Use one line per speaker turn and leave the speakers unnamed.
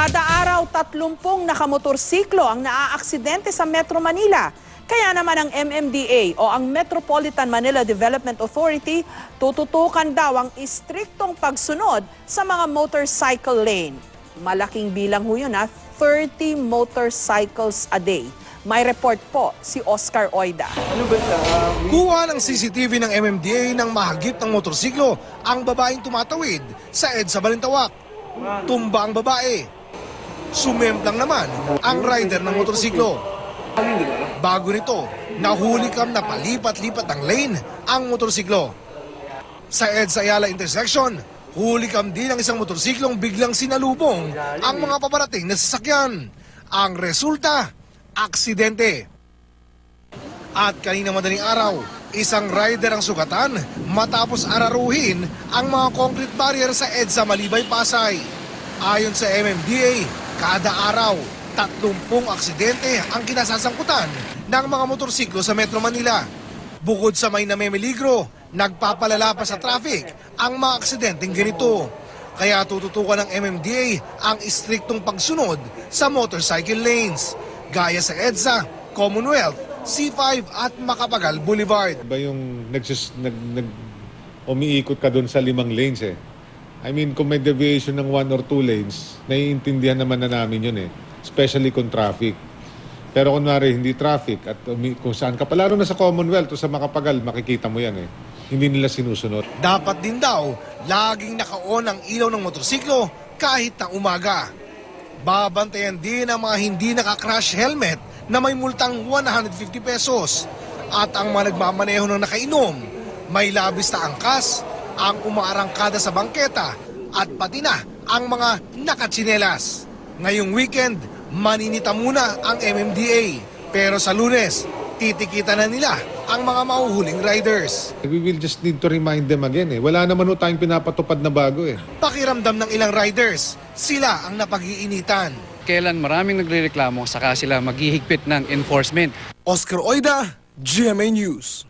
Kada araw, 30 nakamotorsiklo ang naaaksidente sa Metro Manila. Kaya naman ang MMDA o ang Metropolitan Manila Development Authority tututukan daw ang istriktong pagsunod sa mga motorcycle lane. Malaking bilang ho yun, 30 motorcycles a day. May report po si Oscar Oida.
Kuha ng CCTV ng MMDA ng mahagip ng motorsiklo ang babaeng tumatawid sa EDSA Balintawak. Tumba ang babae. Sumemplang naman ang rider ng motorsiklo. Bago nito, nahuli kam na palipat-lipat ng lane ang motorsiklo. Sa EDSA Ayala intersection, huli kam din ang isang motorsiklong biglang sinalubong ang mga paparating na sasakyan. Ang resulta, aksidente. At kanina madaling araw, isang rider ang sugatan matapos araruhin ang mga concrete barrier sa EDSA Malibay, Pasay. Ayon sa MMDA, kada araw, 30 aksidente ang kinasasangkutan ng mga motorsiklo sa Metro Manila. Bukod sa may namimiligro, nagpapalala pa sa traffic ang mga aksidenteng ganito. Kaya tututukan ng MMDA ang istriktong pagsunod sa motorcycle lanes, gaya sa EDSA, Commonwealth, C5 at Macapagal Boulevard.
Iba yung umiikot ka doon sa 5 lanes eh. I mean, kung may deviation ng 1 or 2 lanes, naiintindihan naman na namin yun eh. Especially kung traffic. Pero kunwari, hindi traffic at kung saan ka, lalo na sa Commonwealth o sa Macapagal, makikita mo yan eh. Hindi nila sinusunod.
Dapat din daw, laging naka-on ang ilaw ng motorsiklo kahit na umaga. Babantayan din ang mga hindi naka-crash helmet na may multang 150 pesos. At ang mga nagmamaneho ng nakainom, may labis na angkas, ang umaarangkada sa bangketa at pati na ang mga nakatsinelas. Ngayong weekend, maninita muna ang MMDA. Pero sa Lunes, titikita na nila ang mga mahuhuling riders.
We will just need to remind them again eh. Wala naman tayong pinapatupad na bago eh.
Pakiramdam ng ilang riders, sila ang napag-iinitan.
Kailan maraming nagrereklamo, saka sila maghihigpit ng enforcement.
Oscar Oida, GMA News.